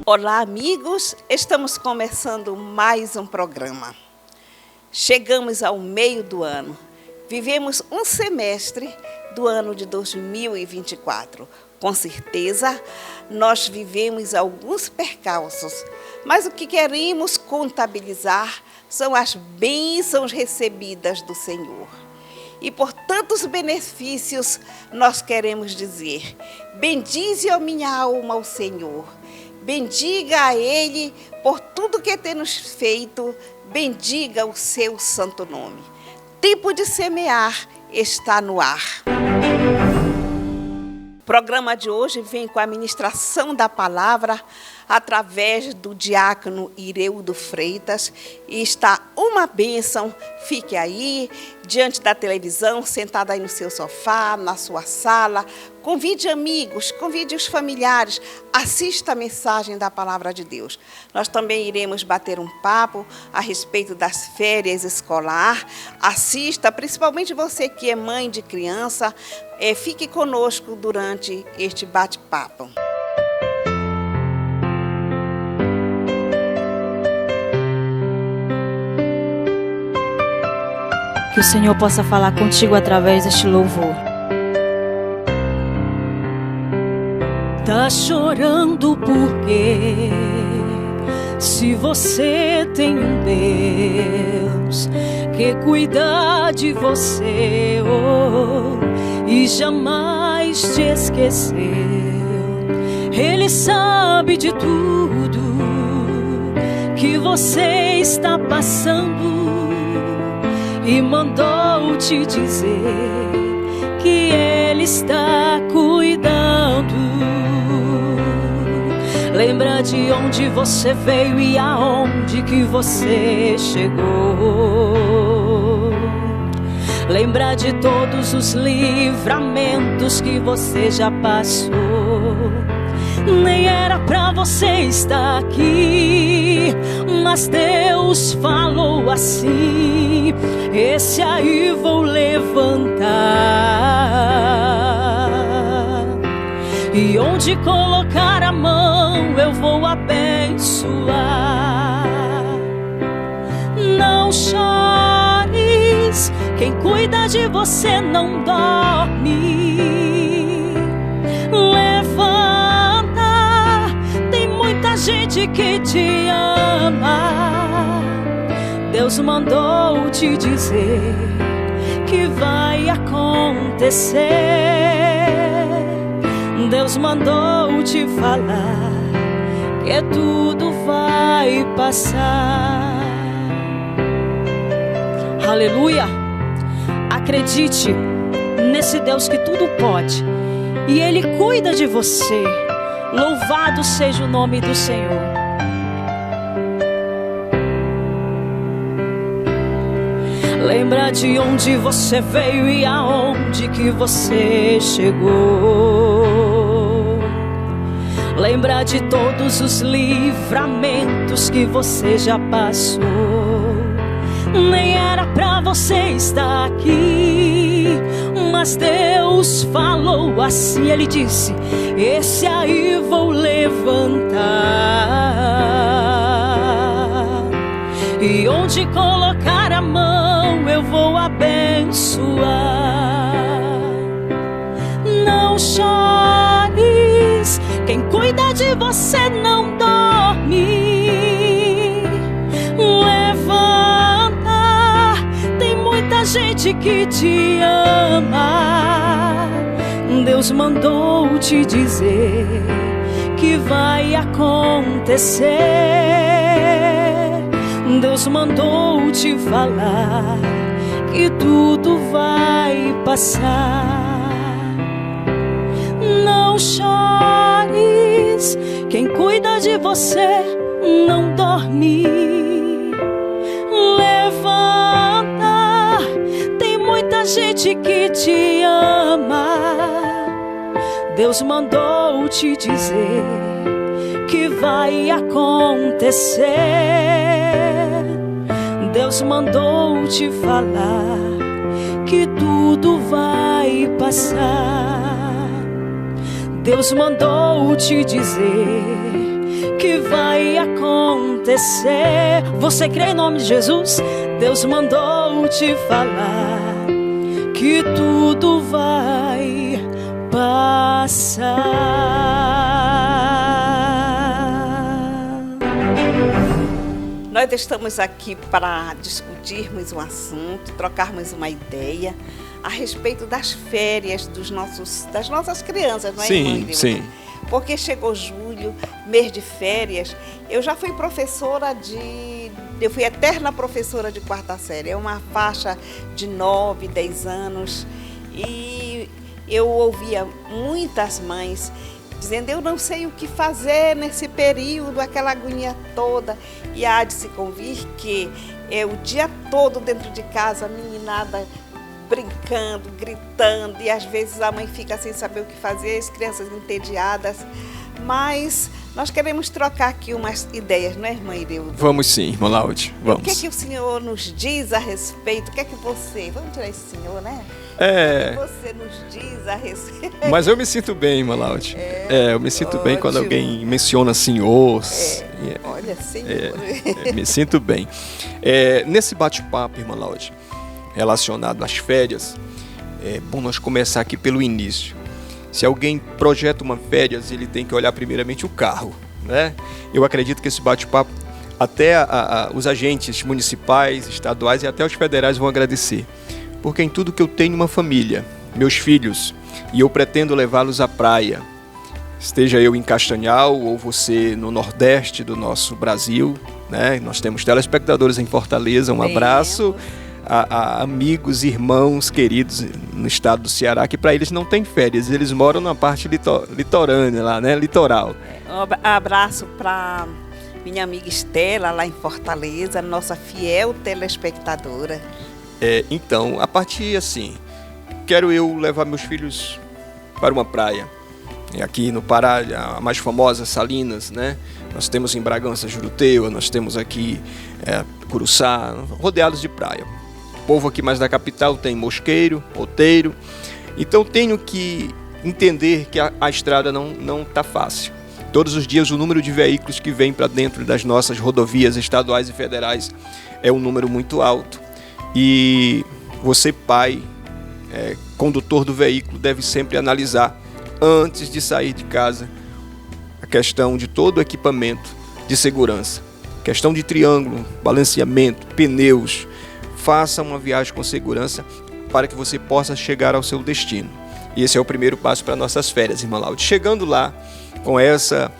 Olá, amigos! Estamos começando mais um programa. Chegamos ao meio do ano. Vivemos um semestre do ano de 2024. Com certeza, nós vivemos alguns percalços, mas o que queremos contabilizar são as bênçãos recebidas do Senhor. E por tantos benefícios, nós queremos dizer: bendize a minha alma ao Senhor. Bendiga a Ele por tudo que tem nos feito, bendiga o seu santo nome. Tempo de semear está no ar. O programa de hoje vem com a ministração da palavra através do diácono Ireudo Freitas e está uma bênção. Fique aí, diante da televisão, sentado aí no seu sofá, na sua sala. Convide amigos, convide os familiares, assista a mensagem da palavra de Deus. Nós também iremos bater um papo a respeito das férias escolar. Assista, principalmente você que é mãe de criança, fique conosco durante este bate-papo. Que o Senhor possa falar contigo através deste louvor. Tá chorando porque se você tem um Deus que cuida de você e jamais te esqueceu, Ele sabe de tudo que você está passando e mandou te dizer que Ele está cuidando. Lembra de onde você veio e aonde que você chegou. Lembra de todos os livramentos que você já passou. Nem era pra você estar aqui, mas Deus falou assim: esse aí vou levantar, e onde colocar a mão eu vou abençoar. Não chores, quem cuida de você não dorme. Levanta, tem muita gente que te ama. Deus mandou te dizer que vai acontecer. Deus mandou te falar que tudo vai passar. Aleluia! Acredite nesse Deus que tudo pode e Ele cuida de você. Louvado seja o nome do Senhor. Lembra de onde você veio e aonde que você chegou. Lembra de todos os livramentos que você já passou. Nem era pra você estar aqui, mas Deus falou assim. Ele disse: esse aí vou levantar, e onde colocar a mão eu vou abençoar. Não chores, quem cuida de você não dorme. Levanta, tem muita gente que te ama. Deus mandou te dizer que vai acontecer. Deus mandou te falar que tudo vai passar. Não chores, quem cuida de você não dorme. Levanta, tem muita gente que te ama. Deus mandou te dizer que vai acontecer. Deus mandou te falar que tudo vai passar. Deus mandou te dizer que vai acontecer. Você crê em nome de Jesus? Deus mandou te falar que tudo vai passar. Nós estamos aqui para discutirmos um assunto, trocarmos uma ideia a respeito das férias das nossas crianças, não é, irmã Irilda? Sim. Porque chegou julho, mês de férias. Eu já fui eu fui eterna professora de quarta série. É uma faixa de 9, 10 anos. E eu ouvia muitas mães dizendo, eu não sei o que fazer nesse período, aquela agonia toda. E há de se convir que é o dia todo dentro de casa, a meninada brincando, gritando, e às vezes a mãe fica sem saber o que fazer, as crianças entediadas. Mas nós queremos trocar aqui umas ideias, não é, irmã Irilda? Vamos sim, irmã Laude, vamos. O que é que o senhor nos diz a respeito? O que é que você... Vamos tirar esse senhor, né? O que você nos diz a respeito? Mas eu me sinto bem, irmã Laude. Eu me sinto bem quando alguém menciona senhor. Olha, senhor. Me sinto bem. Nesse bate-papo, irmã Laude, relacionado às férias, é bom nós começar aqui pelo início. Se alguém projeta uma férias, ele tem que olhar primeiramente o carro, né? Eu acredito que esse bate-papo, até os agentes municipais, estaduais e até os federais vão agradecer. Porque em tudo que eu tenho uma família, meus filhos, e eu pretendo levá-los à praia, esteja eu em Castanhal ou você no Nordeste do nosso Brasil, né? Nós temos telespectadores em Fortaleza, um abraço a amigos, irmãos queridos no estado do Ceará, que para eles não tem férias, eles moram na parte litorânea lá, né? Litoral. Um abraço para minha amiga Estela, lá em Fortaleza, nossa fiel telespectadora. Então, a partir assim, quero eu levar meus filhos para uma praia. Aqui no Pará, a mais famosa, Salinas, né? Nós temos em Bragança, Juruteua, nós temos aqui Curuçá, rodeados de praia. O povo aqui mais da capital tem Mosqueiro, Outeiro. Então tenho que entender que a estrada não está fácil. Todos os dias o número de veículos que vem para dentro das nossas rodovias estaduais e federais é um número muito alto. E você, pai, condutor do veículo, deve sempre analisar, antes de sair de casa, a questão de todo o equipamento de segurança. Questão de triângulo, balanceamento, pneus. Faça uma viagem com segurança para que você possa chegar ao seu destino. E esse é o primeiro passo para nossas férias, irmã Laude. Chegando lá, com essa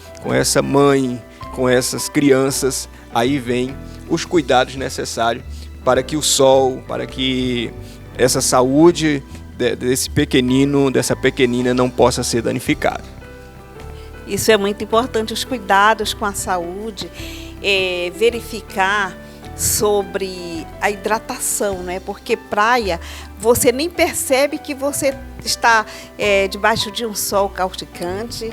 mãe, com essas crianças, aí vem os cuidados necessários para que o sol, para que essa saúde desse pequenino, dessa pequenina não possa ser danificada. Isso é muito importante, os cuidados com a saúde, verificar sobre a hidratação, né? Porque praia, você nem percebe que você está debaixo de um sol causticante.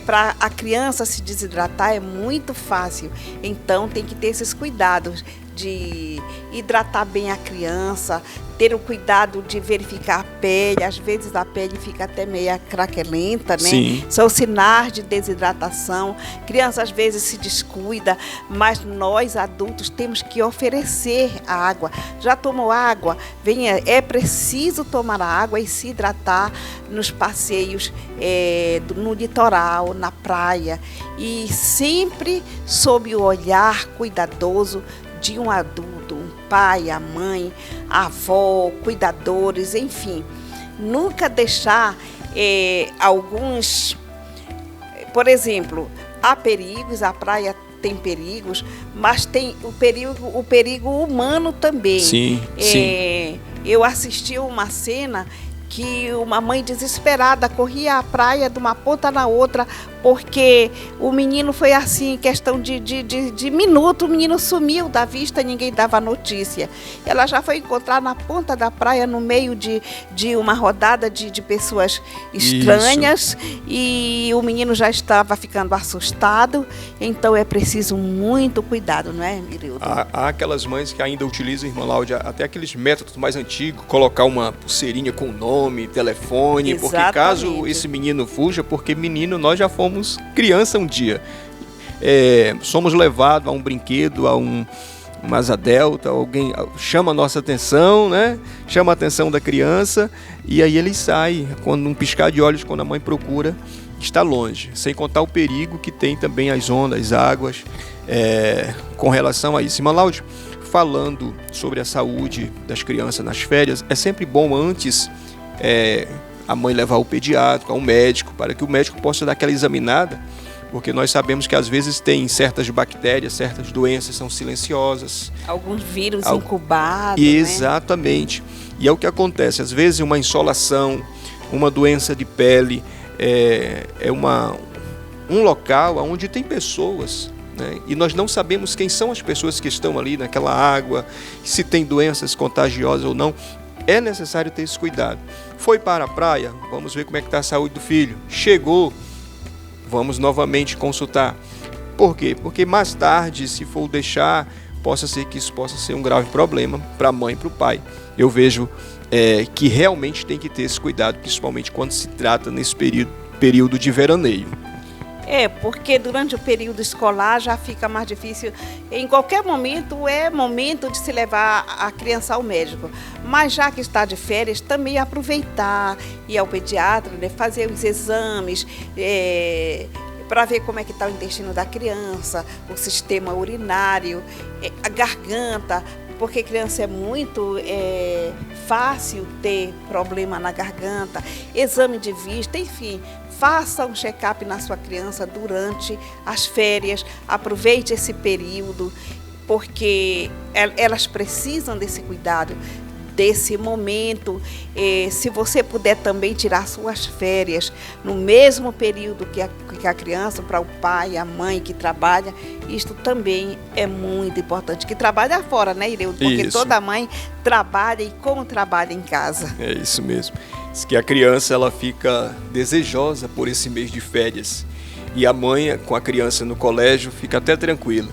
Para a criança se desidratar é muito fácil, então tem que ter esses cuidados de hidratar bem a criança, ter o cuidado de verificar a pele. Às vezes a pele fica até meio craquelenta, né? Sim. São sinais de desidratação. Criança às vezes se descuida, mas nós adultos temos que oferecer a água. Já tomou água? Venha, é preciso tomar a água e se hidratar nos passeios no litoral, na praia, e sempre sob o olhar cuidadoso de um adulto, um pai, a mãe, a avó, cuidadores, enfim. Nunca deixar alguns... Por exemplo, há perigos, a praia tem perigos, mas tem o perigo humano também. Sim, sim. Eu assisti uma cena que uma mãe desesperada corria à praia de uma ponta na outra, porque o menino foi assim, em questão de minuto, o menino sumiu da vista, ninguém dava notícia. Ela já foi encontrar na ponta da praia, no meio de uma rodada de pessoas estranhas. Isso. E o menino já estava ficando assustado, então é preciso muito cuidado, não é, Irilda? Há aquelas mães que ainda utilizam, irmã Láudia, até aqueles métodos mais antigos, colocar uma pulseirinha com nome, telefone. Exatamente. Porque caso esse menino fuja, porque menino nós já fomos criança um dia. somos levados a um brinquedo, a uma asa delta, alguém chama a nossa atenção, né? Chama a atenção da criança, e aí ele sai, quando um piscar de olhos, quando a mãe procura, está longe, sem contar o perigo que tem também as ondas, as águas, com relação a isso. Irmã Láudia, falando sobre a saúde das crianças nas férias, é sempre bom antes a mãe levar o pediatra, ao médico, para que o médico possa dar aquela examinada, porque nós sabemos que às vezes tem certas bactérias, certas doenças são silenciosas. Alguns vírus incubados, exatamente. Né? E é o que acontece, às vezes uma insolação, uma doença de pele, um local onde tem pessoas, né? E nós não sabemos quem são as pessoas que estão ali naquela água, se tem doenças contagiosas ou não. É necessário ter esse cuidado. Foi para a praia, vamos ver como é que está a saúde do filho. Chegou, vamos novamente consultar. Por quê? Porque mais tarde, se for deixar, possa ser que isso possa ser um grave problema para a mãe e para o pai. Eu vejo que realmente tem que ter esse cuidado, principalmente quando se trata nesse período de veraneio. Porque durante o período escolar já fica mais difícil. Em qualquer momento é momento de se levar a criança ao médico. Mas já que está de férias, também aproveitar, ir ao pediatra, né, fazer os exames, para ver como é que está o intestino da criança, o sistema urinário, a garganta, porque criança é muito fácil ter problema na garganta, exame de vista, enfim. Faça um check-up na sua criança durante as férias, aproveite esse período, porque elas precisam desse cuidado, desse momento. Se você puder também tirar suas férias no mesmo período que a criança, para o pai, a mãe que trabalha, isto também é muito importante. Que trabalha fora, né, Ireudo? Porque isso. Toda mãe trabalha e como trabalha em casa. É isso mesmo. Diz que a criança ela fica desejosa por esse mês de férias. E a mãe, com a criança no colégio, fica até tranquila.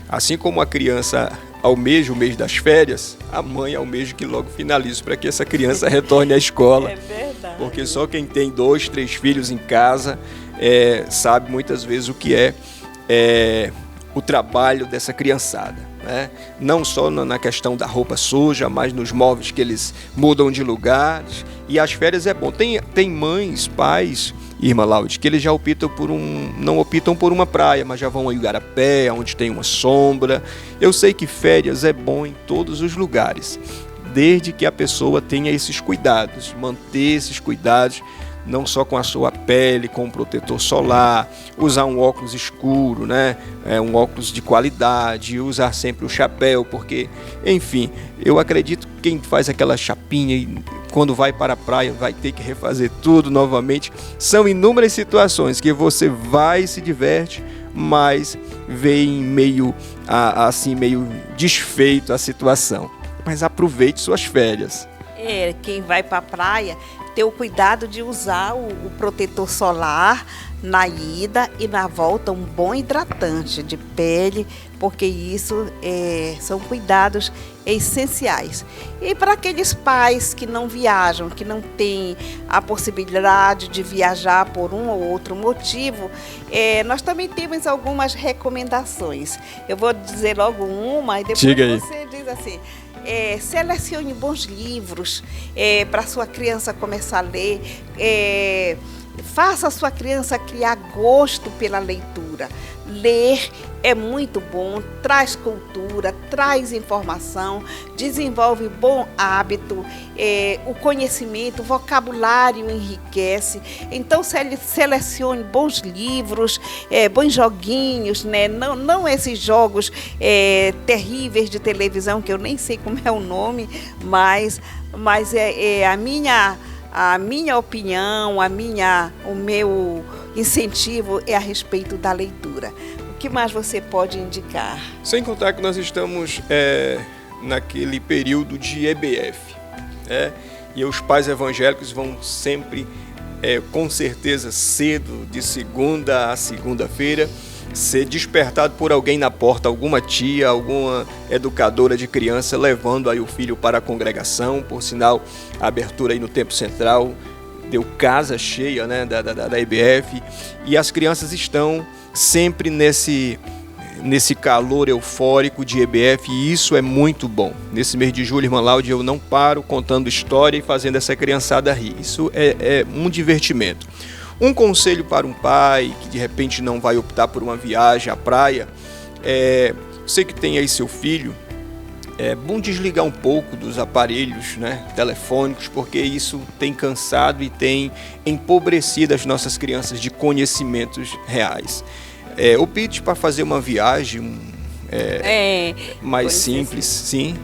Assim como a criança almeja o mês das férias, a mãe almeja que logo finalize para que essa criança retorne à escola. É verdade. Porque só quem tem 2, 3 filhos em casa sabe muitas vezes o que é o trabalho dessa criançada, né? Não só na questão da roupa suja, mas nos móveis que eles mudam de lugares. E as férias é bom. Tem mães, pais, Irmã Láudia, que eles já não optam por uma praia, mas já vão a Igarapé, onde tem uma sombra. Eu sei que férias é bom em todos os lugares, desde que a pessoa tenha esses cuidados, manter esses cuidados, não só com a sua pele, com o protetor solar, usar um óculos escuro, né? Um óculos de qualidade, usar sempre o chapéu, porque, enfim, eu acredito que quem faz aquela chapinha e quando vai para a praia vai ter que refazer tudo novamente. São inúmeras situações que você vai e se diverte, mas vem meio desfeito a situação. Mas aproveite suas férias. Quem vai para a praia, ter o cuidado de usar o protetor solar na ida e na volta, um bom hidratante de pele, porque isso são cuidados essenciais. E para aqueles pais que não viajam, que não têm a possibilidade de viajar por um ou outro motivo, nós também temos algumas recomendações. Eu vou dizer logo uma e depois você diz assim. Selecione bons livros para sua criança começar a ler. Faça a sua criança criar gosto pela leitura. Ler é muito bom, traz cultura, traz informação, desenvolve bom hábito, o conhecimento, o vocabulário enriquece. Então selecione bons livros, bons joguinhos, né? Não esses jogos terríveis de televisão, que eu nem sei como é o nome, mas a minha opinião, o meu incentivo é a respeito da leitura. O que mais você pode indicar? Sem contar que nós estamos naquele período de EBF, e os pais evangélicos vão sempre, com certeza, cedo, de segunda a segunda-feira, ser despertado por alguém na porta, alguma tia, alguma educadora de criança, levando aí o filho para a congregação. Por sinal, a abertura aí no Templo Central deu casa cheia, né, da EBF, e as crianças estão sempre nesse calor eufórico de EBF, e isso é muito bom. Nesse mês de julho, irmã Láudia, eu não paro contando história e fazendo essa criançada rir. Isso é um divertimento. Um conselho para um pai que de repente não vai optar por uma viagem à praia, você que tem aí seu filho, é bom desligar um pouco dos aparelhos, né, telefônicos, porque isso tem cansado e tem empobrecido as nossas crianças de conhecimentos reais. Opte para fazer uma viagem mais simples, sim.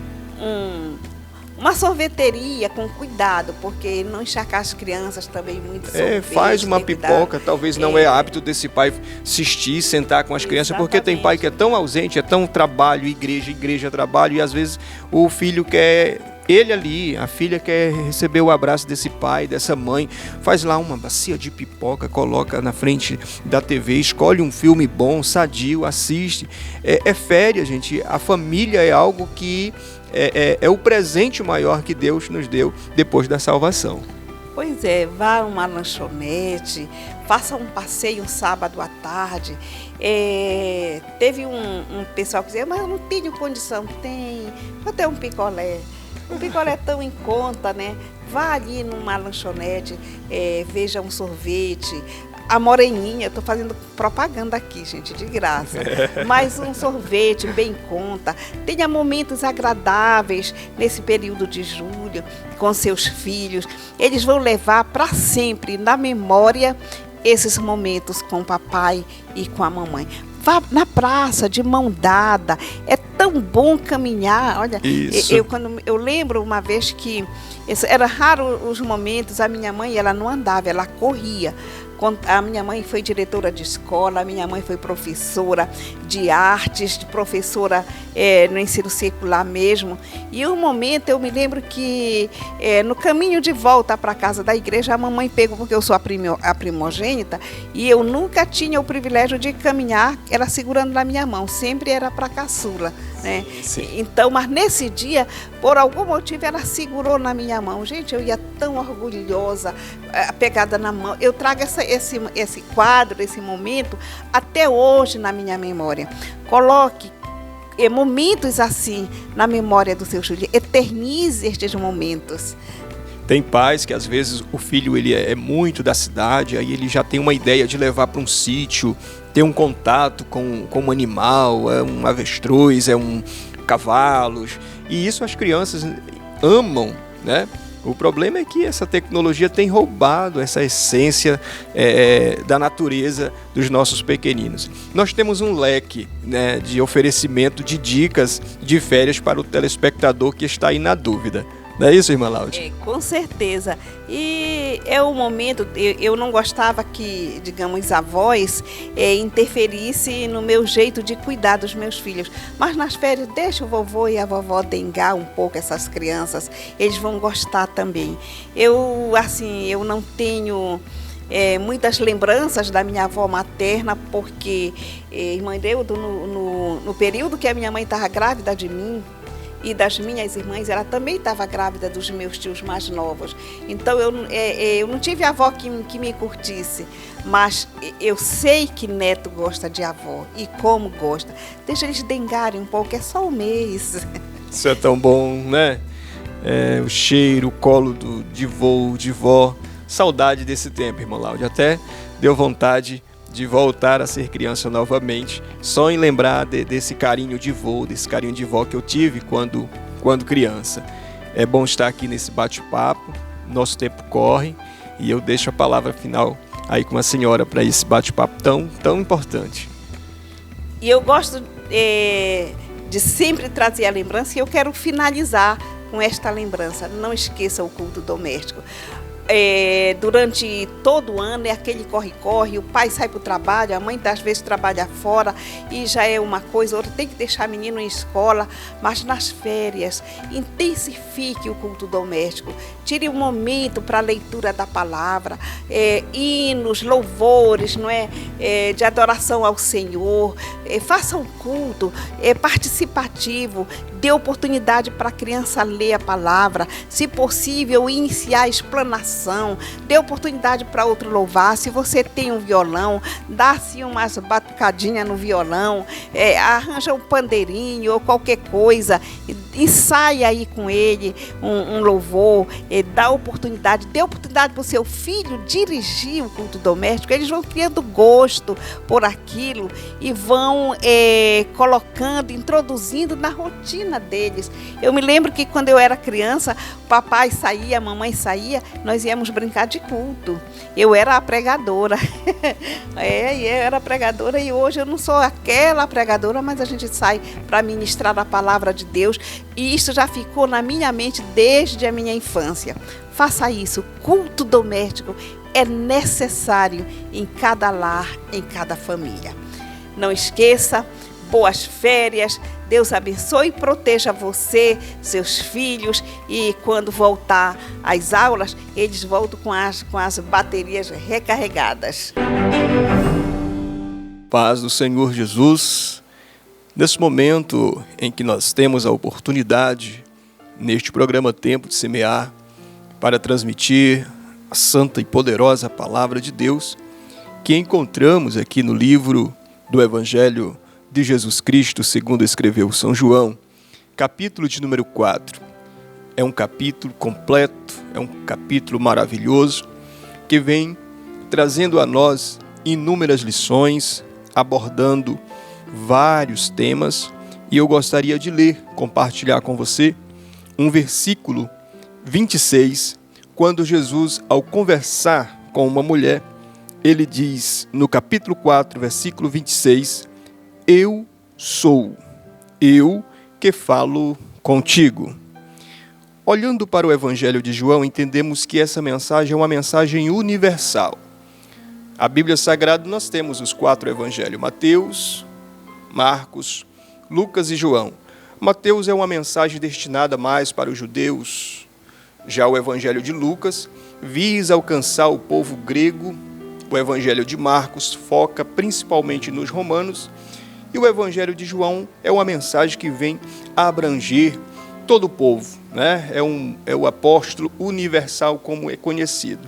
Uma sorveteria com cuidado, porque não encharcar as crianças também muito sorvete. Faz uma pipoca, talvez não é hábito desse pai assistir, sentar com as crianças, porque tem pai que é tão ausente, é tão trabalho, igreja, trabalho, e às vezes o filho quer... Ele ali, a filha quer receber o abraço desse pai, dessa mãe, faz lá uma bacia de pipoca, coloca na frente da TV, escolhe um filme bom, sadio, assiste. É férias, gente. A família é algo que é o presente maior que Deus nos deu depois da salvação. Pois vá a uma lanchonete, faça um passeio um sábado à tarde. Teve um pessoal que dizia, mas eu não tenho condição. Vou ter um picolé. Um picolé tão em conta, né? Vá ali numa lanchonete, veja um sorvete. A Moreninha, estou fazendo propaganda aqui, gente, de graça. Mas um sorvete bem em conta. Tenha momentos agradáveis nesse período de julho com seus filhos. Eles vão levar para sempre na memória esses momentos com o papai e com a mamãe. Vá na praça de mão dada, é tão bom caminhar. Olha, eu lembro uma vez que era raro os momentos, a minha mãe ela não andava, ela corria. A minha mãe foi diretora de escola, a minha mãe foi professora de artes, professora no ensino secular mesmo. E um momento eu me lembro que no caminho de volta para a casa da igreja, a mamãe pegou, porque eu sou a primogênita, e eu nunca tinha o privilégio de caminhar, ela segurando na minha mão, sempre era para a caçula. Né? Sim. Então, mas nesse dia, por algum motivo, ela segurou na minha mão. Gente, eu ia tão orgulhosa, pegada na mão. Eu trago esse quadro, esse momento, até hoje na minha memória. Coloque momentos assim na memória do seu filho. Eternize estes momentos. Tem pais que às vezes o filho ele é muito da cidade, aí ele já tem uma ideia de levar para um sítio, ter um contato com um animal, um avestruz, um cavalos, e isso as crianças amam, né? O problema é que essa tecnologia tem roubado essa essência da natureza dos nossos pequeninos. Nós temos um leque, né, de oferecimento de dicas de férias para o telespectador que está aí na dúvida. Não é isso, irmã Láudia? Com certeza. E é o momento, eu não gostava que, digamos, avós interferissem no meu jeito de cuidar dos meus filhos. Mas nas férias, deixa o vovô e a vovó dengar um pouco essas crianças, eles vão gostar também. Eu não tenho muitas lembranças da minha avó materna, porque, irmã Deudo, no período que a minha mãe estava grávida de mim, e das minhas irmãs, ela também estava grávida dos meus tios mais novos. Então, eu não tive avó que me curtisse, mas eu sei que neto gosta de avó, e como gosta. Deixa eles dengarem um pouco, é só um mês. Isso é tão bom, né? O cheiro, o colo de vô, de vó. Saudade desse tempo, irmã Láudia. Até deu vontade de voltar a ser criança novamente, só em lembrar desse carinho de vô, desse carinho de vó que eu tive quando criança. É bom estar aqui nesse bate-papo, nosso tempo corre, e eu deixo a palavra final aí com a senhora para esse bate-papo tão importante. E eu gosto de sempre trazer a lembrança, e eu quero finalizar com esta lembrança. Não esqueça o culto doméstico. Durante todo o ano é aquele corre-corre, o pai sai para o trabalho, a mãe às vezes trabalha fora e já é uma coisa, outra tem que deixar menino em escola, mas nas férias intensifique o culto doméstico, tire um momento para a leitura da palavra, hinos, louvores, não é? De adoração ao Senhor, faça um culto participativo, dê oportunidade para a criança ler a palavra, se possível iniciar a explanação adoração, dê oportunidade para outro louvar. Se você tem um violão, dá assim umas batucadinhas no violão, arranja um pandeirinho ou qualquer coisa, ensaia aí com ele um louvor, dê oportunidade para o seu filho dirigir o culto doméstico. Eles vão criando gosto por aquilo e vão colocando, introduzindo na rotina deles. Eu me lembro que quando eu era criança, o papai saía, a mamãe saía, nós íamos brincar de culto. Eu era a pregadora. Eu era a pregadora e hoje eu não sou aquela pregadora, mas a gente sai para ministrar a palavra de Deus e isso já ficou na minha mente desde a minha infância. Faça isso. Culto doméstico é necessário em cada lar, em cada família. Não esqueça, boas férias, Deus abençoe e proteja você, seus filhos, e quando voltar às aulas, eles voltam com as baterias recarregadas. Paz do Senhor Jesus. Nesse momento em que nós temos a oportunidade, neste programa Tempo de Semear, para transmitir a santa e poderosa palavra de Deus, que encontramos aqui no livro do Evangelho de Jesus Cristo, segundo escreveu São João, capítulo de número 4. É um capítulo completo, é um capítulo maravilhoso, que vem trazendo a nós inúmeras lições, abordando vários temas, e eu gostaria de ler, compartilhar com você, um versículo 26, quando Jesus, ao conversar com uma mulher, ele diz, no capítulo 4, versículo 26, eu sou, eu que falo contigo. Olhando para o Evangelho de João, entendemos que essa mensagem é uma mensagem universal. A Bíblia Sagrada nós temos os 4 evangelhos, Mateus, Marcos, Lucas e João. Mateus é uma mensagem destinada mais para os judeus. Já o Evangelho de Lucas visa alcançar o povo grego. O Evangelho de Marcos foca principalmente nos romanos. E o Evangelho de João é uma mensagem que vem abranger todo o povo, né? É o apóstolo universal, como é conhecido.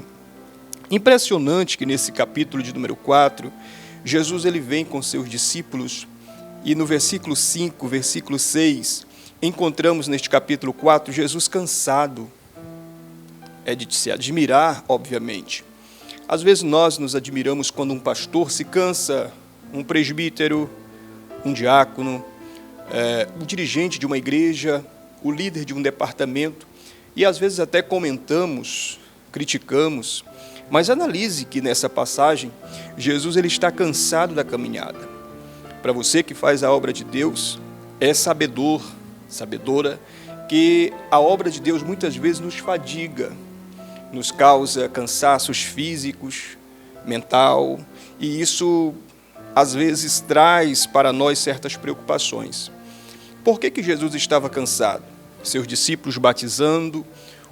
Impressionante que nesse capítulo de número 4, Jesus ele vem com seus discípulos e no versículo 5, versículo 6, encontramos neste capítulo 4 Jesus cansado. É de se admirar, obviamente. Às vezes nós nos admiramos quando um pastor se cansa, um presbítero, um diácono, o dirigente de uma igreja, o líder de um departamento, e às vezes até comentamos, criticamos, mas analise que nessa passagem, Jesus ele está cansado da caminhada. Para você que faz a obra de Deus, é sabedora, que a obra de Deus muitas vezes nos fadiga, nos causa cansaços físicos, mental, e isso às vezes traz para nós certas preocupações. Por que Jesus estava cansado? Seus discípulos batizando,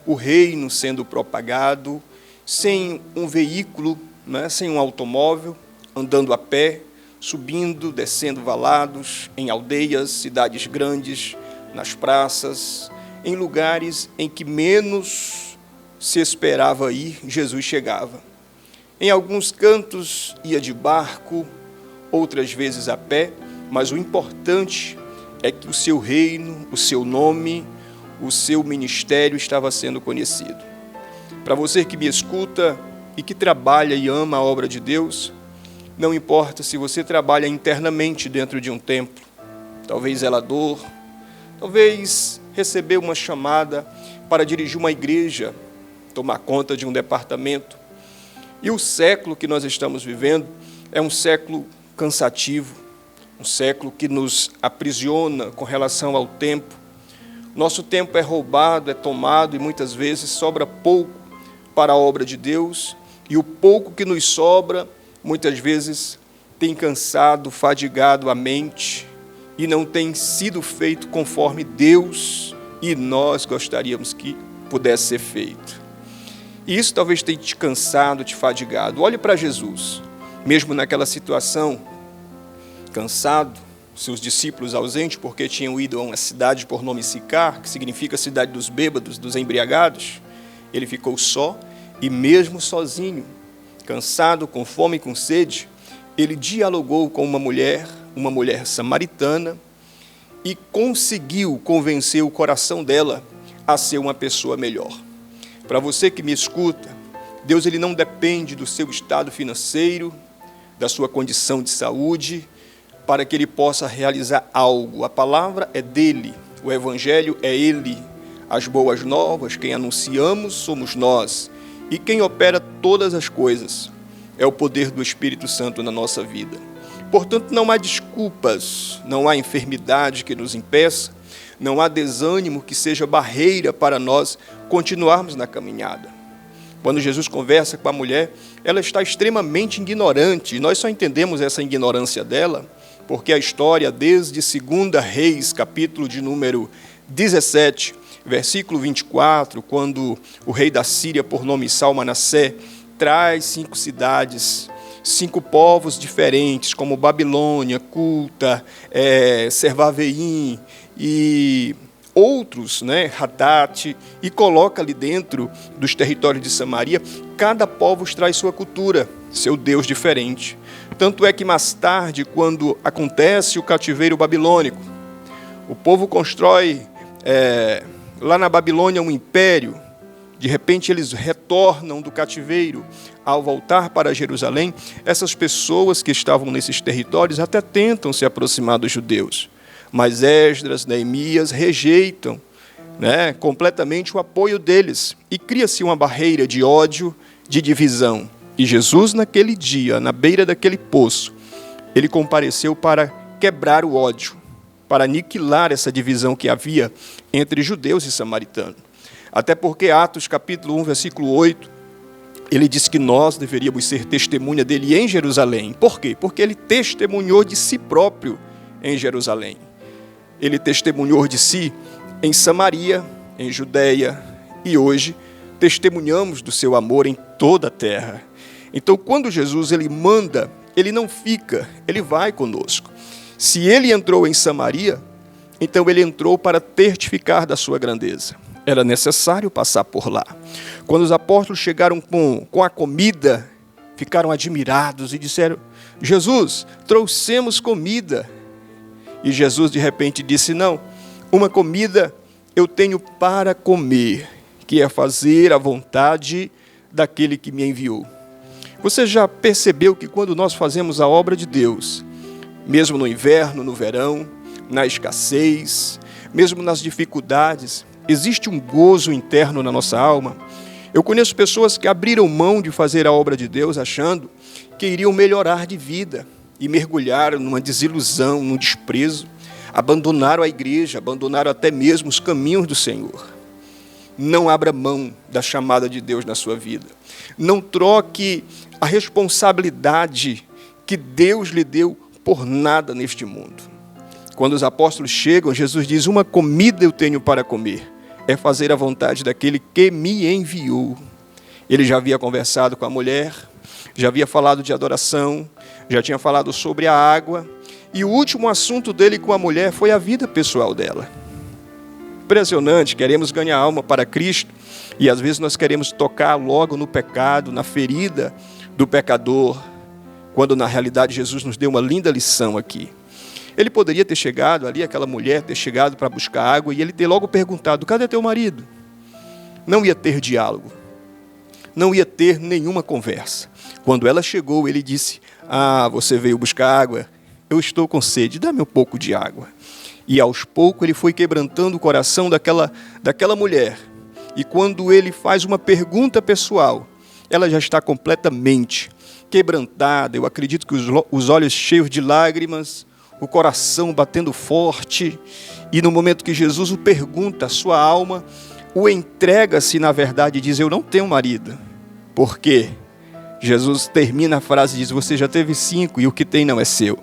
o reino sendo propagado, sem um veículo, né, sem um automóvel, andando a pé, subindo, descendo valados, em aldeias, cidades grandes, nas praças, em lugares em que menos se esperava ir, Jesus chegava. Em alguns cantos ia de barco, outras vezes a pé, mas o importante é que o seu reino, o seu nome, o seu ministério estava sendo conhecido. Para você que me escuta e que trabalha e ama a obra de Deus, não importa se você trabalha internamente dentro de um templo, talvez zelador, talvez receber uma chamada para dirigir uma igreja, tomar conta de um departamento. E o século que nós estamos vivendo é um século cansativo, um século que nos aprisiona com relação ao tempo. Nosso tempo é roubado, é tomado e muitas vezes sobra pouco para a obra de Deus, e o pouco que nos sobra, muitas vezes, tem cansado, fadigado a mente e não tem sido feito conforme Deus e nós gostaríamos que pudesse ser feito. E isso talvez tenha te cansado, te fadigado. Olhe para Jesus, mesmo naquela situação, cansado, seus discípulos ausentes, porque tinham ido a uma cidade por nome Sicar, que significa cidade dos bêbados, dos embriagados. Ele ficou só, E mesmo sozinho, cansado, com fome e com sede, ele dialogou com uma mulher samaritana, e conseguiu convencer o coração dela a ser uma pessoa melhor. Para você que me escuta, Deus ele não depende do seu estado financeiro, da sua condição de saúde, para que ele possa realizar algo. A palavra é dele, o evangelho é ele, as boas novas, quem anunciamos somos nós, e quem opera todas as coisas é o poder do Espírito Santo na nossa vida. Portanto, não há desculpas, não há enfermidade que nos impeça, não há desânimo que seja barreira para nós continuarmos na caminhada. Quando Jesus conversa com a mulher, ela está extremamente ignorante, e nós só entendemos essa ignorância dela porque a história, desde 2 Reis, capítulo de número 17, versículo 24, quando o rei da Síria, por nome Salmanassé, traz 5 cidades, 5 povos diferentes, como Babilônia, Culta, Servaveim e outros, Hatat, e coloca ali dentro dos territórios de Samaria, cada povo traz sua cultura, seu Deus diferente. Tanto é que mais tarde, quando acontece o cativeiro babilônico, o povo constrói lá na Babilônia um império. De repente eles retornam do cativeiro. Ao voltar para Jerusalém, essas pessoas que estavam nesses territórios até tentam se aproximar dos judeus, mas Esdras, Neemias rejeitam completamente o apoio deles, e cria-se uma barreira de ódio, de divisão. E Jesus, naquele dia, na beira daquele poço, ele compareceu para quebrar o ódio, para aniquilar essa divisão que havia entre judeus e samaritanos. Até porque Atos capítulo 1, versículo 8, ele diz que nós deveríamos ser testemunha dele em Jerusalém. Por quê? Porque ele testemunhou de si próprio em Jerusalém. Ele testemunhou de si em Samaria, em Judeia, e hoje testemunhamos do seu amor em toda a terra. Então, quando Jesus ele manda, ele não fica, ele vai conosco. Se ele entrou em Samaria, então ele entrou para testificar da sua grandeza. Era necessário passar por lá. Quando os apóstolos chegaram com a comida, ficaram admirados e disseram: Jesus, trouxemos comida. E Jesus de repente disse: não, uma comida eu tenho para comer, que é fazer a vontade daquele que me enviou. Você já percebeu que quando nós fazemos a obra de Deus, mesmo no inverno, no verão, na escassez, mesmo nas dificuldades, existe um gozo interno na nossa alma? Eu conheço pessoas que abriram mão de fazer a obra de Deus achando que iriam melhorar de vida e mergulharam numa desilusão, num desprezo, abandonaram a igreja, abandonaram até mesmo os caminhos do Senhor. Não abra mão da chamada de Deus na sua vida. Não troque a responsabilidade que Deus lhe deu por nada neste mundo. Quando os apóstolos chegam, Jesus diz: uma comida eu tenho para comer, é fazer a vontade daquele que me enviou. Ele já havia conversado com a mulher, já havia falado de adoração, já tinha falado sobre a água, e o último assunto dele com a mulher foi a vida pessoal dela. Impressionante, queremos ganhar alma para Cristo, e às vezes nós queremos tocar logo no pecado, na ferida do pecador, quando na realidade Jesus nos deu uma linda lição aqui. Ele poderia ter chegado ali, aquela mulher ter chegado para buscar água, e ele ter logo perguntado: cadê teu marido? Não ia ter diálogo, não ia ter nenhuma conversa. Quando ela chegou, ele disse: você veio buscar água? Eu estou com sede, dá-me um pouco de água. E aos poucos ele foi quebrantando o coração daquela mulher. E quando ele faz uma pergunta pessoal, ela já está completamente quebrantada. Eu acredito que os olhos cheios de lágrimas, o coração batendo forte. E no momento que Jesus o pergunta, a sua alma o entrega-se na verdade e diz: eu não tenho marido. Por quê? Jesus termina a frase e diz: você já teve 5 e o que tem não é seu.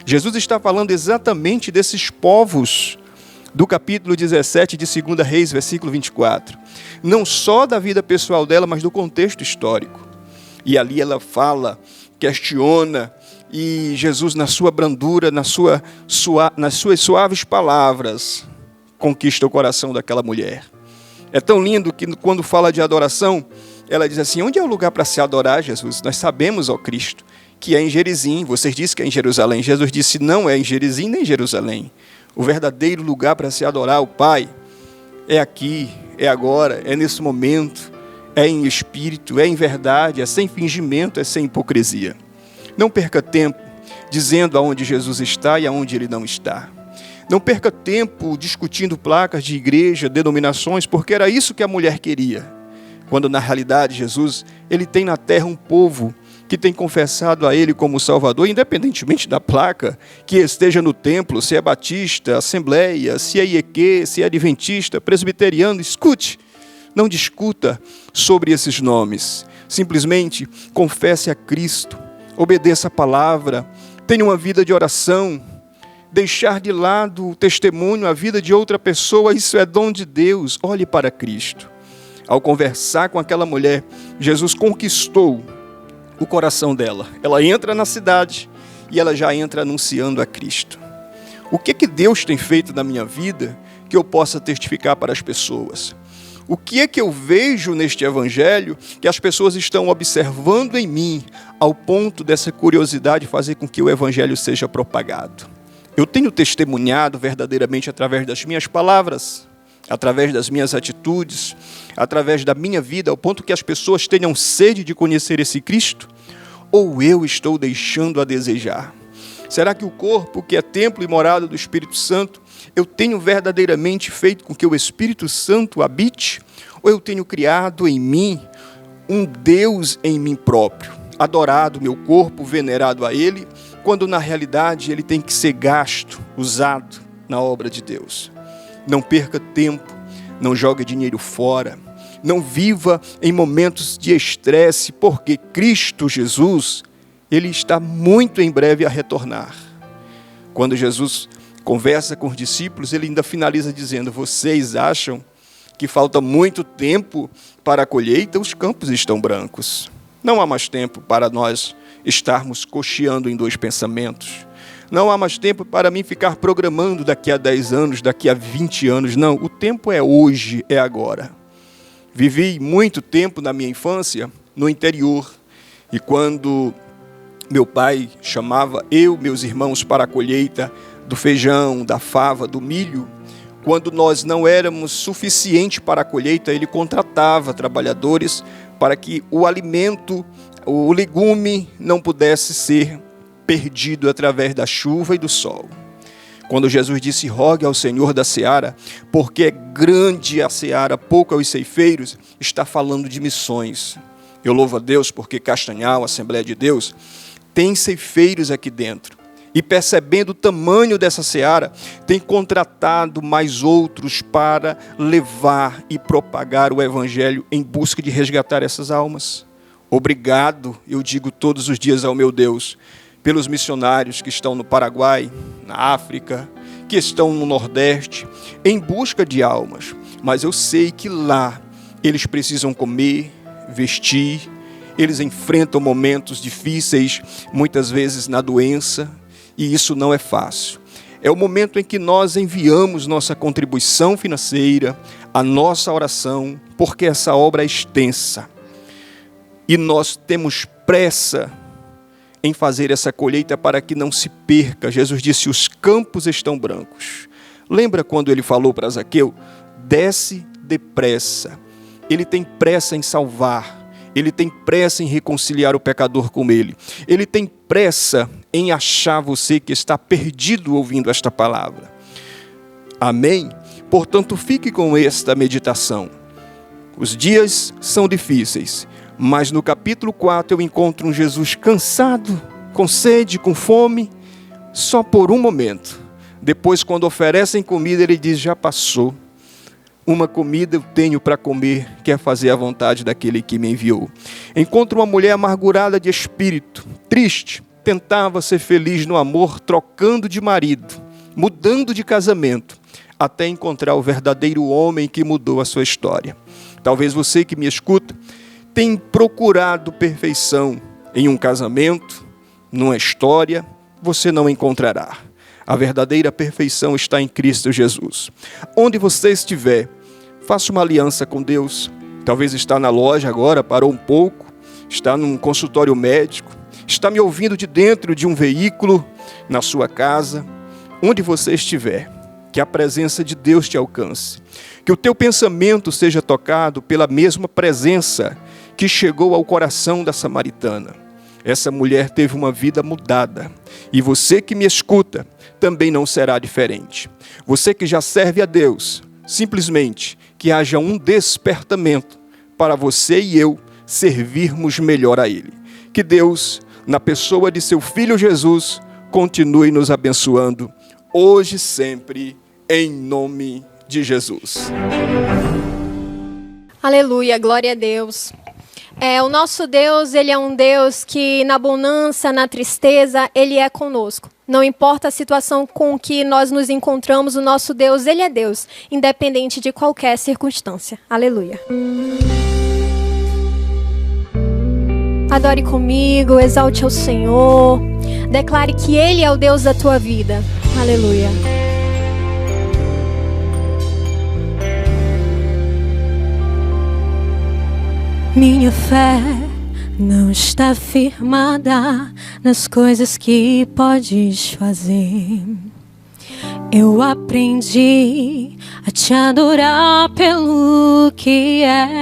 Jesus está falando exatamente desses povos do capítulo 17 de 2 Reis, versículo 24. Não só da vida pessoal dela, mas do contexto histórico. E ali ela fala, questiona, e Jesus, na sua brandura, nas suas suaves palavras, conquista o coração daquela mulher. É tão lindo que quando fala de adoração, ela diz assim: onde é o lugar para se adorar, Jesus? Nós sabemos, ó Cristo, que é em Gerizim. Vocês dizem que é em Jerusalém. Jesus disse: não é em Gerizim nem em Jerusalém. O verdadeiro lugar para se adorar o Pai é aqui, é agora, é nesse momento, é em espírito, é em verdade, é sem fingimento, é sem hipocrisia. Não perca tempo dizendo aonde Jesus está e aonde Ele não está. Não perca tempo discutindo placas de igreja, denominações, porque era isso que a mulher queria. Quando na realidade Jesus, Ele tem na terra um povo que tem confessado a Ele como Salvador, independentemente da placa que esteja no templo, se é batista, assembleia, se é IEQ, se é adventista, presbiteriano. Escute, não discuta sobre esses nomes. Simplesmente confesse a Cristo, obedeça a palavra, tenha uma vida de oração. Deixar de lado o testemunho, a vida de outra pessoa, isso é dom de Deus. Olhe para Cristo. Ao conversar com aquela mulher, Jesus conquistou o coração dela. Ela entra na cidade e ela já entra anunciando a Cristo. O que Deus tem feito na minha vida que eu possa testificar para as pessoas? O que é que eu vejo neste evangelho que as pessoas estão observando em mim ao ponto dessa curiosidade fazer com que o evangelho seja propagado? Eu tenho testemunhado verdadeiramente através das minhas palavras, através das minhas atitudes, através da minha vida, ao ponto que as pessoas tenham sede de conhecer esse Cristo? Ou eu estou deixando a desejar? Será que o corpo, que é templo e morada do Espírito Santo, eu tenho verdadeiramente feito com que o Espírito Santo habite? Ou eu tenho criado em mim um Deus em mim próprio, adorado meu corpo, venerado a Ele, quando na realidade ele tem que ser gasto, usado na obra de Deus? Não perca tempo, não jogue dinheiro fora, não viva em momentos de estresse, porque Cristo Jesus, Ele está muito em breve a retornar. Quando Jesus conversa com os discípulos, Ele ainda finaliza dizendo: vocês acham que falta muito tempo para a colheita? Os campos estão brancos. Não há mais tempo para nós estarmos cocheando em dois pensamentos. Não há mais tempo para mim ficar programando daqui a 10 anos, daqui a 20 anos. Não, o tempo é hoje, é agora. Vivi muito tempo na minha infância no interior. E quando meu pai chamava meus irmãos para a colheita do feijão, da fava, do milho, quando nós não éramos suficiente para a colheita, ele contratava trabalhadores para que o alimento, o legume não pudesse ser perdido através da chuva e do sol. Quando Jesus disse: rogue ao Senhor da seara, porque é grande a seara, pouco aos ceifeiros, está falando de missões. Eu louvo a Deus porque Castanhal, Assembleia de Deus, tem ceifeiros aqui dentro. E percebendo o tamanho dessa seara, tem contratado mais outros para levar e propagar o Evangelho em busca de resgatar essas almas. Obrigado, eu digo todos os dias ao meu Deus, pelos missionários que estão no Paraguai, na África, que estão no Nordeste, em busca de almas. Mas eu sei que lá eles precisam comer, vestir, eles enfrentam momentos difíceis, muitas vezes na doença, e isso não é fácil. É o momento em que nós enviamos nossa contribuição financeira, a nossa oração, porque essa obra é extensa. E nós temos pressa em fazer essa colheita para que não se perca. Jesus disse: os campos estão brancos. Lembra quando ele falou para Zaqueu? Desce depressa. Ele tem pressa em salvar. Ele tem pressa em reconciliar o pecador com ele. Ele tem pressa em achar você que está perdido ouvindo esta palavra. Amém? Portanto, fique com esta meditação. Os dias são difíceis, mas no capítulo 4 eu encontro um Jesus cansado, com sede, com fome, só por um momento. Depois, quando oferecem comida, ele diz: já passou. Uma comida eu tenho para comer, que é fazer a vontade daquele que me enviou. Encontro uma mulher amargurada de espírito, triste, tentava ser feliz no amor, trocando de marido, mudando de casamento, até encontrar o verdadeiro homem que mudou a sua história. Talvez você que me escuta tenha procurado perfeição em um casamento, numa história, você não encontrará. A verdadeira perfeição está em Cristo Jesus. Onde você estiver, faça uma aliança com Deus, Talvez está na loja agora, parou um pouco, está num consultório médico, está me ouvindo de dentro de um veículo, na sua casa, onde você estiver. Que a presença de Deus te alcance. Que o teu pensamento seja tocado pela mesma presença que chegou ao coração da samaritana. Essa mulher teve uma vida mudada. E você que me escuta também não será diferente. Você que já serve a Deus, simplesmente que haja um despertamento para você e eu servirmos melhor a Ele. Que Deus, na pessoa de seu Filho Jesus, continue nos abençoando, hoje e sempre, em nome de Jesus. Aleluia, glória a Deus. O nosso Deus, Ele é um Deus que na bonança, na tristeza, Ele é conosco. Não importa a situação com que nós nos encontramos, o nosso Deus, Ele é Deus, independente de qualquer circunstância. Aleluia. Adore comigo, exalte ao Senhor, declare que Ele é o Deus da tua vida. Aleluia. Minha fé não está firmada nas coisas que podes fazer. Eu aprendi a te adorar pelo que és.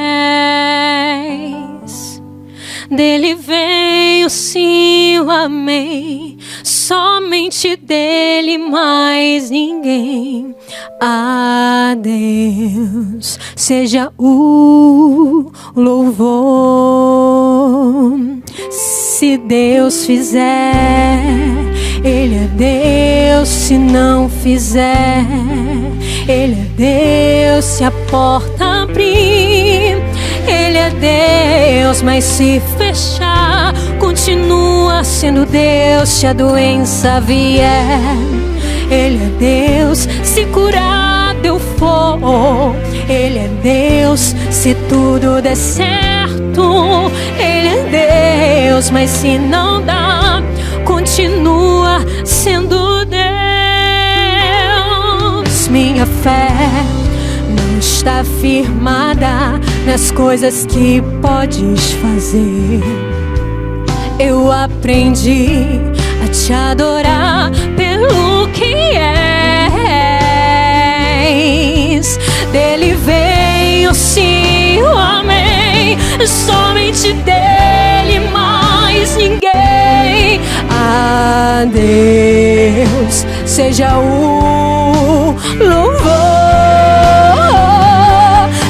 Dele vem o sim, o amém. Somente dele, mais ninguém. A Deus seja o louvor. Se Deus fizer, Ele é Deus. Se não fizer, Ele é Deus. Se a porta abrir, Ele é Deus. Mas se fechar, continua sendo Deus. Se a doença vier, Ele é Deus. Se curado eu for, Ele é Deus. Se tudo der certo, Ele é Deus. Mas se não dá, continua sendo Deus. Minha fé não está firmada nas coisas que podes fazer. Eu aprendi a te adorar pelo que és. Dele vem o sim, o amém. Somente dele, mais ninguém. A Deus seja o louvor.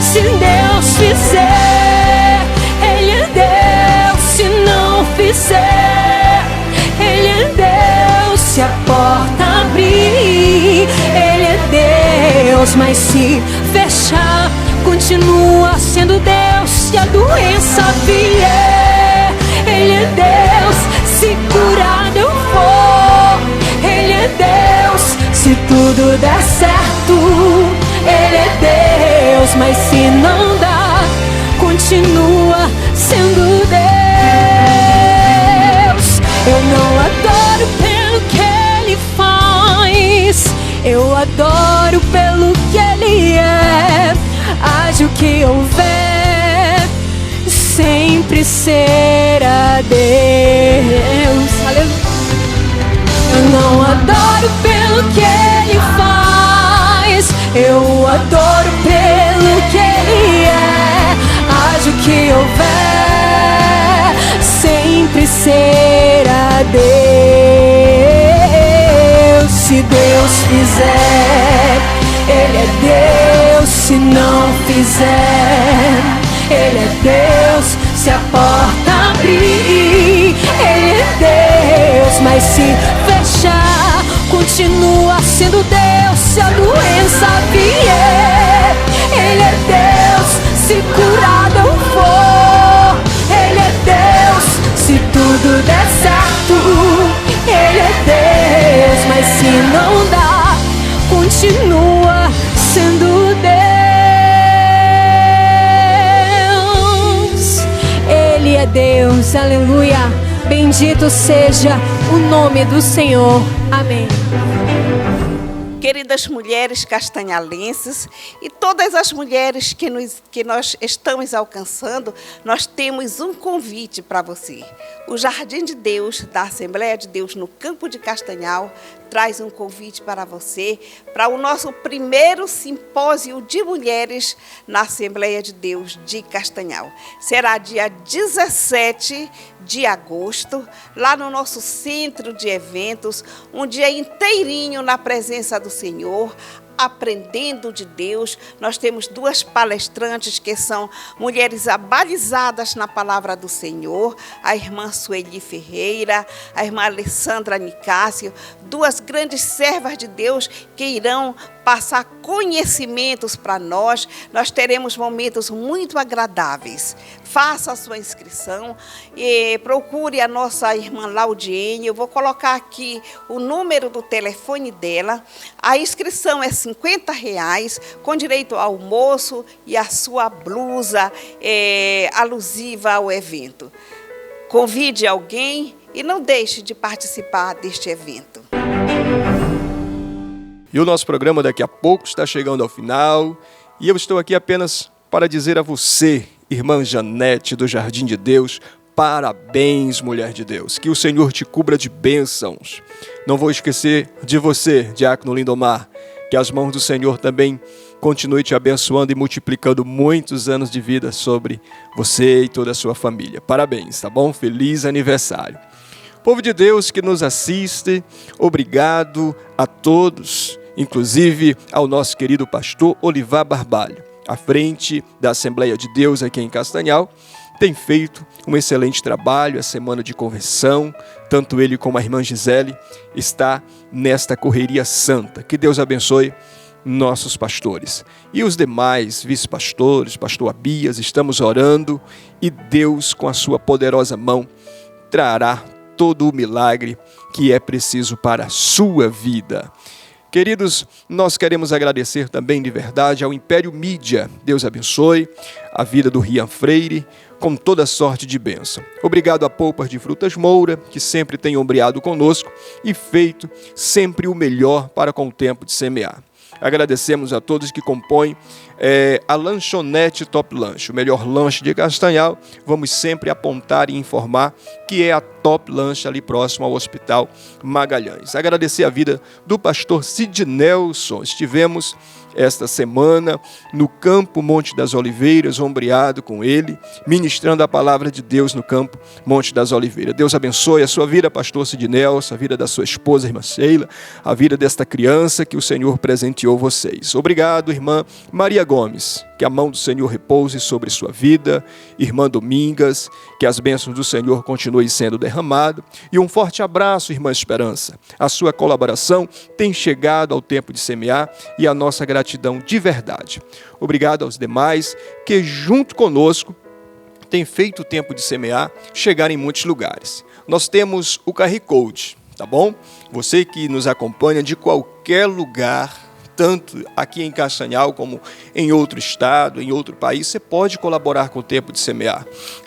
Se Deus fizer, Ele é Deus. Se não fizer, Ele é Deus. Se a porta abrir, Ele é Deus. Mas se fechar, continua sendo Deus. Se a doença vier, Ele é Deus. Se curado eu for, Ele é Deus. Se tudo der certo, Ele é Deus. Mas se não dá, continua sendo Deus. Eu não adoro pelo que Ele faz, eu adoro pelo que Ele é. Haja o que houver, sempre será Deus. Aleluia. Eu não adoro pelo que Ele faz, eu adoro pelo que Ele é. Haja o que houver, sempre será Deus. Se Deus fizer, Ele é Deus. Se não fizer, Ele é Deus. Se a porta abrir, Ele é Deus. Mas se fechar, continua sendo Deus. Se a doença vier, Ele é Deus. Se curado eu for, Ele é Deus. Se tudo der certo, Ele é Deus. Mas se não dá, continua sendo Deus. Ele é Deus, aleluia. Bendito seja o nome do Senhor. Amém. Queridas mulheres castanhalenses e todas as mulheres que nós estamos alcançando, nós temos um convite para você. O Jardim de Deus, da Assembleia de Deus no Campo de Castanhal, traz um convite para você, para o nosso primeiro simpósio de mulheres na Assembleia de Deus de Castanhal. Será dia 17 de agosto, lá no nosso centro de eventos, um dia inteirinho na presença do Senhor, aprendendo de Deus. Nós temos 2 palestrantes que são mulheres abalizadas na palavra do Senhor, a irmã Sueli Ferreira, a irmã Alessandra Nicásio, 2 grandes servas de Deus que irão passar conhecimentos para nós. Nós teremos momentos muito agradáveis. Faça a sua inscrição e procure a nossa irmã Laudiene. Eu vou colocar aqui o número do telefone dela. A inscrição é R$50, com direito ao almoço e a sua blusa alusiva ao evento. Convide alguém e não deixe de participar deste evento. E o nosso programa daqui a pouco está chegando ao final. E eu estou aqui apenas para dizer a você, irmã Janete do Jardim de Deus, parabéns, mulher de Deus. Que o Senhor te cubra de bênçãos. Não vou esquecer de você, diácono Lindomar. Que as mãos do Senhor também continue te abençoando e multiplicando muitos anos de vida sobre você e toda a sua família. Parabéns, tá bom? Feliz aniversário. Povo de Deus que nos assiste, obrigado a todos, inclusive ao nosso querido pastor Olivar Barbalho, à frente da Assembleia de Deus aqui em Castanhal. Tem feito um excelente trabalho, a semana de conversão, tanto ele como a irmã Gisele está nesta correria santa. Que Deus abençoe nossos pastores. E os demais vice-pastores, pastor Abias, estamos orando e Deus, com a sua poderosa mão, trará todo o milagre que é preciso para a sua vida. Queridos, nós queremos agradecer também de verdade ao Império Mídia. Deus abençoe a vida do Rian Freire com toda sorte de bênção. Obrigado a Polpas de Frutas Moura, que sempre tem ombreado conosco e feito sempre o melhor para com o tempo de semear. Agradecemos a todos que compõem a lanchonete Top Lanche, o melhor lanche de Castanhal. Vamos sempre apontar e informar que é a Top Lanche ali próximo ao Hospital Magalhães. Agradecer a vida do pastor Cid Nelson. Estivemos esta semana no campo Monte das Oliveiras, ombreado com ele, ministrando a palavra de Deus no campo Monte das Oliveiras. Deus abençoe a sua vida, pastor Cid Nelson, a vida da sua esposa, irmã Sheila, a vida desta criança que o Senhor presenteou vocês. Obrigado, irmã Maria Gomes, que a mão do Senhor repouse sobre sua vida. Irmã Domingas, que as bênçãos do Senhor continuem sendo derramadas. E um forte abraço, irmã Esperança. A sua colaboração tem chegado ao tempo de semear e a nossa gratidão de verdade. Obrigado aos demais que, junto conosco, têm feito o tempo de semear chegar em muitos lugares. Nós temos o QR Code, tá bom? Você que nos acompanha de qualquer lugar, tanto aqui em Castanhal como em outro estado, em outro país, você pode colaborar com o tempo de semear.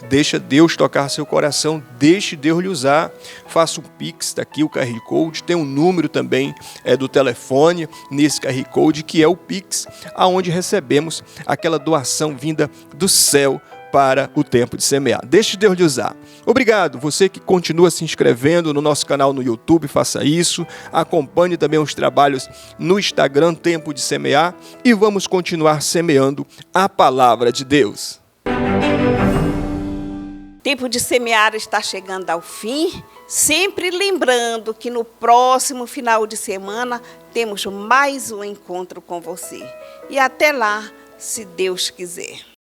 Deixa Deus tocar seu coração, deixe Deus lhe usar. Faça um Pix, está aqui o QR Code, tem um número também do telefone nesse QR Code, que é o Pix, aonde recebemos aquela doação vinda do céu para o tempo de semear. Deixe Deus lhe usar. Obrigado, você que continua se inscrevendo no nosso canal no YouTube, faça isso. Acompanhe também os trabalhos no Instagram, Tempo de Semear, e vamos continuar semeando a palavra de Deus. Tempo de semear está chegando ao fim, sempre lembrando que no próximo final de semana temos mais um encontro com você. E até lá, se Deus quiser.